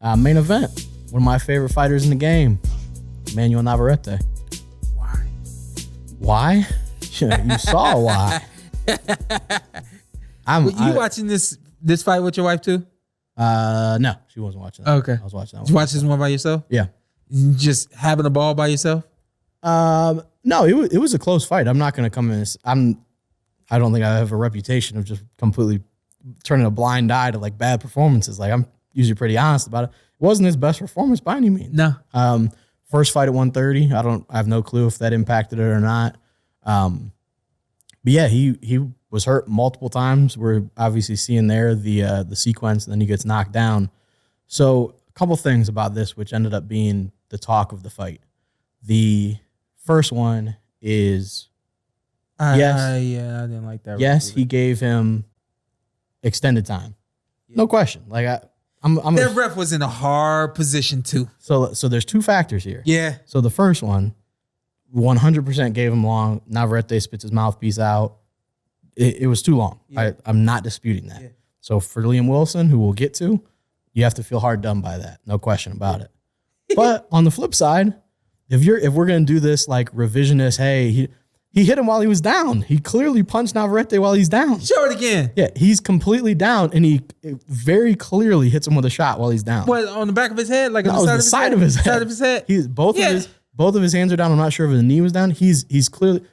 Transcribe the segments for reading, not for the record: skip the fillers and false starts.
Main event. One of my favorite fighters in the game, Emanuel Navarrete. Why? You saw why. Were you watching this fight with your wife too? No, she wasn't watching that. Okay. I was watching that one. Did you watch this one by yourself? Yeah. Just having a ball by yourself? No, it was a close fight. I'm not going to come in. I don't think I have a reputation of just completely turning a blind eye to like bad performances. Like I'm usually pretty honest about it. It wasn't his best performance by any means. No. First fight at 130. I have no clue if that impacted it or not. But yeah, he was hurt multiple times. We're obviously seeing there the sequence, and then he gets knocked down. So a couple things about this, which ended up being the talk of the fight. The first one is I didn't like that. Yes, he gave him extended time. Yeah. No question. Like that ref was in a hard position too. So there's two factors here. Yeah. So the first one, 100% gave him long. Navarrete spits his mouthpiece out. It was too long. Yeah. I'm not disputing that. Yeah. So for Liam Wilson, who we'll get to, you have to feel hard done by that. No question about it. But on the flip side, if we're gonna do this like revisionist, hey, he hit him while he was down. He clearly punched Navarrete while he's down. Show it again. Yeah, he's completely down, and he very clearly hits him with a shot while he's down. What, on the back of his head? Like on the side of his head? Side of his head. Both of his hands are down. I'm not sure if his knee was down. He's clearly.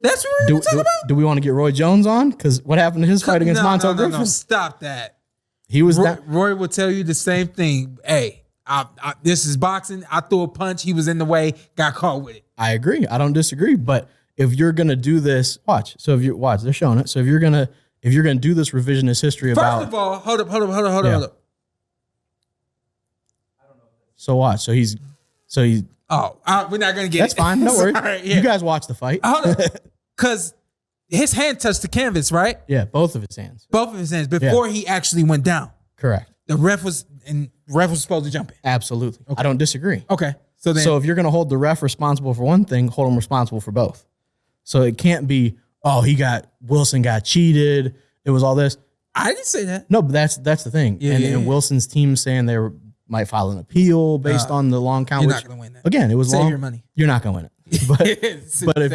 That's what we're talking about? Do we want to get Roy Jones on? Because what happened to his fight against Montel Griffin? No, stop that. He was Roy will tell you the same thing. Hey, this is boxing. I threw a punch. He was in the way. Got caught with it. I agree. I don't disagree. But if you're gonna do this, watch. So if you watch, they're showing it. So if you're gonna do this revisionist history about. First of all, hold up. I don't know. So watch. So he's. Oh, we're not gonna get That's it. Fine. No worries. Sorry, yeah. You guys watch the fight. Hold up. Because his hand touched the canvas, right? Yeah, both of his hands. Both of his hands before he actually went down. Correct. The ref was supposed to jump in. Absolutely. Okay. I don't disagree. Okay. So if you're going to hold the ref responsible for one thing, hold him responsible for both. So it can't be, Wilson got cheated. It was all this. I didn't say that. No, but that's the thing. Yeah, and Wilson's team saying they might file an appeal based on the long count. You're not going to win that. Again, it was Save long. your money. You're not going to win it. But if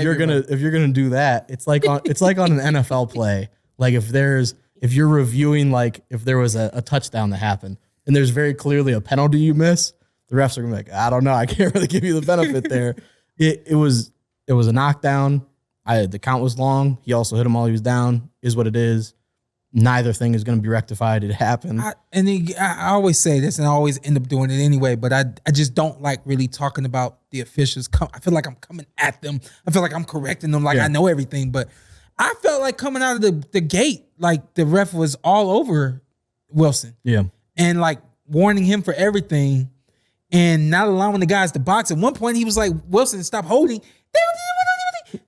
you're gonna do that, it's like on an NFL play. Like if you're reviewing, like if there was a touchdown that happened and there's very clearly a penalty you miss, the refs are gonna be like, I don't know, I can't really give you the benefit there. It was a knockdown. The count was long. He also hit him while he was down. Is what it is. Neither thing is going to be rectified. It happened. I always say this, and I always end up doing it anyway, but I just don't like really talking about the officials. I feel like I'm coming at them. I feel like I'm correcting them like I know everything, but I felt like coming out of the gate, like the ref was all over Wilson. Yeah. And like warning him for everything and not allowing the guys to box. At one point, he was like, Wilson, stop holding.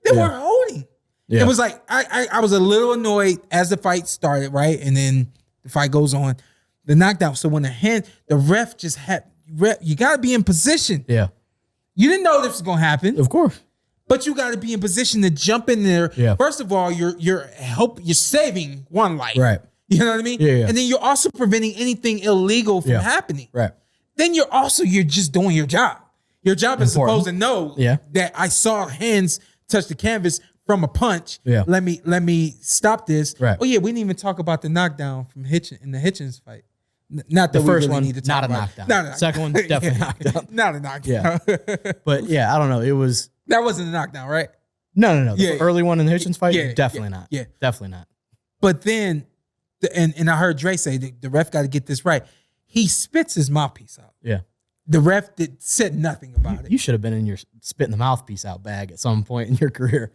They weren't holding. Yeah. It was like, I was a little annoyed as the fight started, right? And then the fight goes on. The knockdown. So when the ref just you got to be in position. Yeah. You didn't know this was going to happen. Of course. But you got to be in position to jump in there. Yeah. First of all, you're saving one life. Right. You know what I mean? Yeah. And then you're also preventing anything illegal from happening. Right. Then you're just doing your job. Your job is supposed to know that I saw hands touch the canvas from a punch. Yeah. Let me stop this. Right. Oh yeah, we didn't even talk about the knockdown from in the Hitchens fight. Not the first one, need to talk about. Knockdown. Not a knockdown. Second one, definitely knockdown. Not a knockdown. Yeah. But yeah, I don't know. That wasn't a knockdown, right? No. The early one in the Hitchens fight, definitely not. Yeah, definitely not. But then, and I heard Dre say the ref got to get this right. He spits his mouthpiece out. Yeah. The ref said nothing about it. You should have been in your spitting the mouthpiece out bag at some point in your career.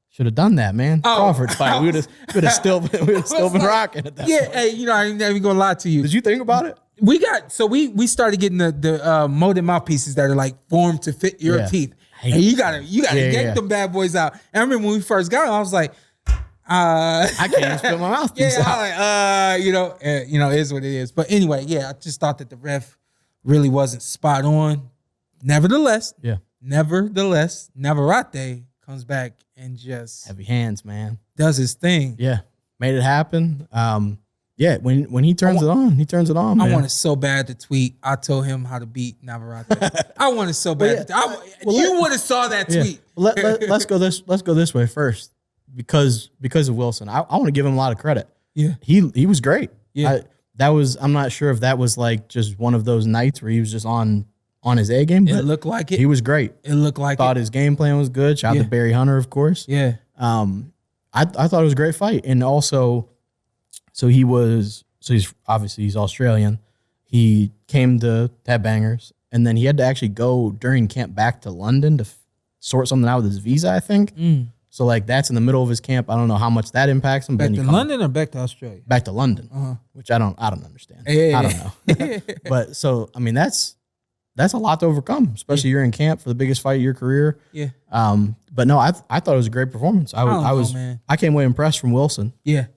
Should have done that, man. Crawford's fight. We would have still been rocking at that point. Hey, I ain't even gonna lie to you. Did you think about it? We started getting the molded mouthpieces that are like formed to fit your teeth. And you gotta yank them bad boys out. And I remember when we first got them, I was like, I can't even spit my mouthpiece out. I was like, it is what it is. But anyway, I just thought that the ref really wasn't spot on. Nevertheless, Navarrete comes back and just heavy hands, man. Does his thing. Yeah. Made it happen. Yeah, when he turns it on, he turns it on. Man. I wanted so bad to tweet. I told him how to beat Navarrete. I wanted so bad. You would have saw that tweet. Let's go this way first because of Wilson. I want to give him a lot of credit. Yeah, he was great. Yeah, I'm not sure if that was like just one of those nights where he was just on his A game. But it looked like it. He was great. It looked like Thought his game plan was good. Shout out to Barry Hunter, of course. Yeah. I thought it was a great fight, and also, he's Australian. He came to have bangers, and then he had to actually go during camp back to London to sort something out with his visa, I think. So like that's in the middle of his camp. I don't know how much that impacts him. Back to London or back to Australia? Back to London, which I don't understand. I don't know. But so I mean that's a lot to overcome, especially you're in camp for the biggest fight of your career. Yeah. But no, I thought it was a great performance. I came away impressed from Wilson. Yeah.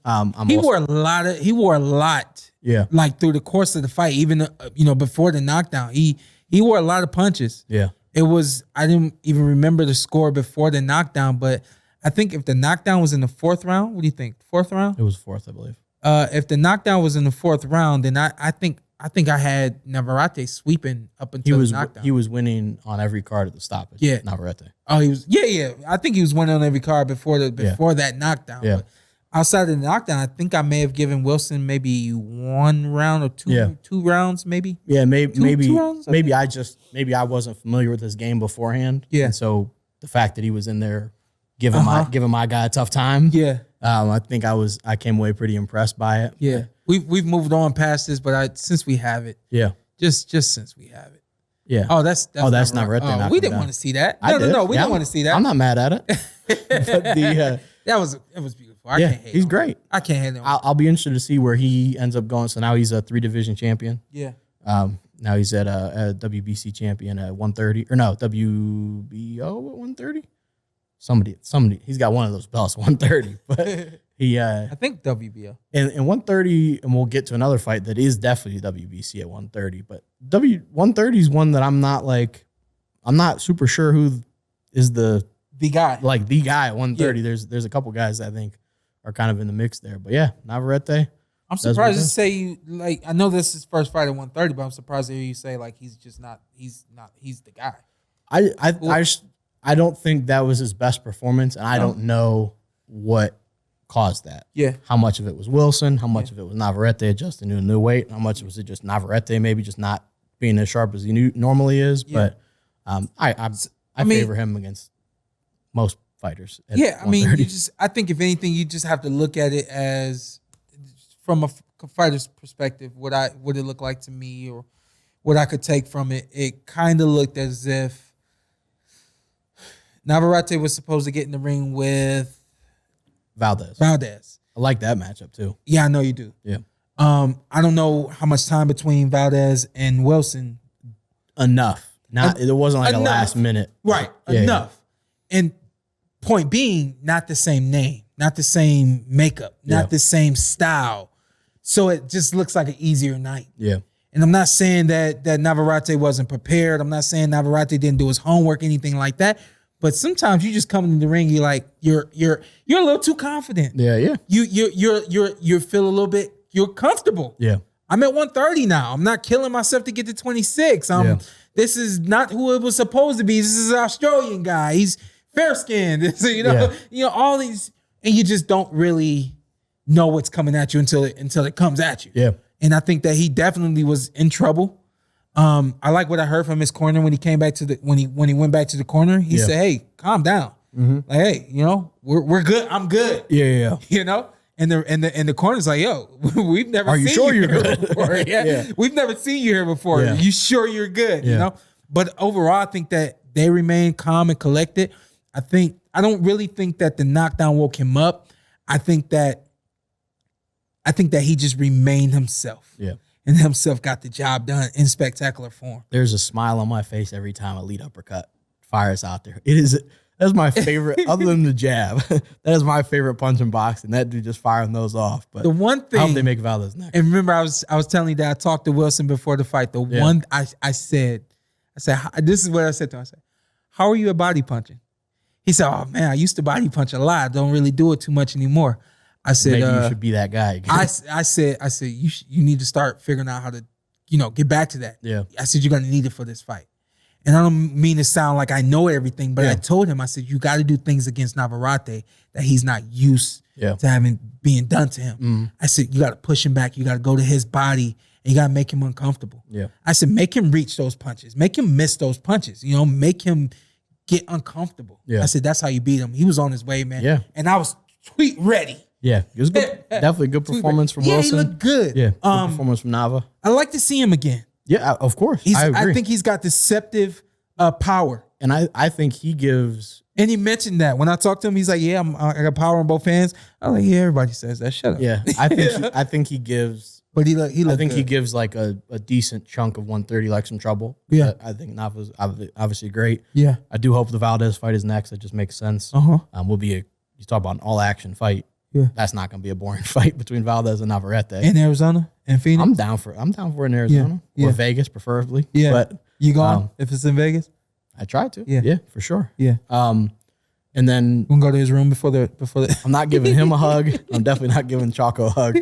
He wore a lot. Yeah. Like through the course of the fight, even before the knockdown, he wore a lot of punches. Yeah. I didn't even remember the score before the knockdown, but I think if the knockdown was in the fourth round, what do you think? Fourth round? It was fourth, I believe. If the knockdown was in the fourth round, then I think I had Navarrete sweeping up until the knockdown. He was winning on every card at the stoppage. Yeah, Navarrete. Oh, he was. Yeah. I think he was winning on every card before that knockdown. Yeah. But outside of the knockdown, I think I may have given Wilson maybe one round or two rounds, maybe. Yeah, maybe two rounds, maybe I wasn't familiar with his game beforehand. Yeah. And so the fact that he was in there giving my guy a tough time. Yeah. I think I came away pretty impressed by it. Yeah. We've moved on past this, but since we have it. Yeah. Just since we have it. Yeah. Oh, that's Navarrete. Oh, we didn't want to see that. No. We didn't want to see that. I'm not mad at it. But it was beautiful. I can't hate he's him. great. I can't hate him. I'll be interested to see where he ends up going. So now he's a 3-division champion. Yeah. Now he's at a WBC champion at 130 or no WBO at 130. Somebody, he's got one of those belts, 130. But I think WBO. And 130, and we'll get to another fight that is definitely WBC at 130. But 130 is one that I'm not super sure who is the guy. Like the guy at 130. Yeah. There's a couple guys that I think are kind of in the mix there. But yeah, Navarrete. I'm surprised to say you like. I know this is his first fight at 130, but I'm surprised to hear you say like he's the guy. I don't think that was his best performance, and I don't know what caused that. Yeah. How much of it was Wilson? How much of it was Navarrete adjusting to a new weight? How much was it just Navarrete maybe just not being as sharp as he normally is? Yeah. But I favor him against most fighters. Yeah, I think if anything, you just have to look at it as from a fighter's perspective. What it looked like to me, or what I could take from it. It kind of looked as if Navarrete was supposed to get in the ring with Valdez. I like that matchup too. Yeah, I know you do. Yeah. I don't know how much time between Valdez and Wilson. Enough. It wasn't like a last minute. Right. Enough. Yeah. And point being, not the same name, not the same makeup, not the same style. So it just looks like an easier night. Yeah. And I'm not saying that Navarrete wasn't prepared. I'm not saying Navarrete didn't do his homework, anything like that. But sometimes you just come in the ring, you're like you're a little too confident. Yeah, yeah. You feel a little bit, you're comfortable. Yeah. I'm at 130 now. I'm not killing myself to get to 26. This is not who it was supposed to be. This is an Australian guy. He's fair skinned. So, all these, and you just don't really know what's coming at you until it comes at you. Yeah. And I think that he definitely was in trouble. I like what I heard from his corner when he came back to when he went back to the corner. He said, "Hey, calm down. Like, hey, we're good. I'm good. Yeah. And the corner's like, yo, we've never. Are you seen sure you you're here good? Before. Yeah, we've never seen you here before. Yeah. You sure you're good? Yeah. But overall, I think that they remain calm and collected. I don't really think that the knockdown woke him up. I think that he just remained himself. Yeah. And himself got the job done in spectacular form. There's a smile on my face every time a lead uppercut fires out there. That's my favorite, other than the jab. That is my favorite punch in boxing. That dude just firing those off. But the one thing, I hope they make Valdez next. And remember, I was telling you that I talked to Wilson before the fight. One I said, this is what I said to him. I said, "How are you at body punching?" He said, "Oh man, I used to body punch a lot. I don't really do it too much anymore." I said maybe you should be that guy again. I said you need to start figuring out how to, get back to that. Yeah. I said you're gonna need it for this fight. And I don't mean to sound like I know everything, but I told him, I said, you got to do things against Navarrete that he's not used to being done to him. Mm-hmm. I said, you got to push him back. You got to go to his body and you got to make him uncomfortable. Yeah. I said, make him reach those punches. Make him miss those punches. Make him get uncomfortable. Yeah. I said, that's how you beat him. He was on his way, man. Yeah. And I was tweet ready. Yeah. It was good. Definitely a good performance from Wilson. Yeah, he looked good. Yeah. Good performance from Nava. I like to see him again. Yeah, of course. I agree. I think he's got deceptive power. And I think he gives. And he mentioned that when I talked to him, he's like, "Yeah, I got power on both hands." I'm like, "Yeah, everybody says that. Shut up." Yeah, I think he gives. But he looked good. He gives like a decent chunk of 130, like some trouble. Yeah, I think Nava's obviously great. Yeah, I do hope the Valdez fight is next. It just makes sense. Will be you talk about an all action fight. Yeah, that's not going to be a boring fight between Valdez and Navarrete in Arizona and Phoenix. I'm down for it in Arizona or Vegas, preferably. Yeah, but you going if it's in Vegas? I try to. Yeah, for sure. Yeah. And then we'll go to his room before the. I'm not giving him a hug. I'm definitely not giving Chaco a hug.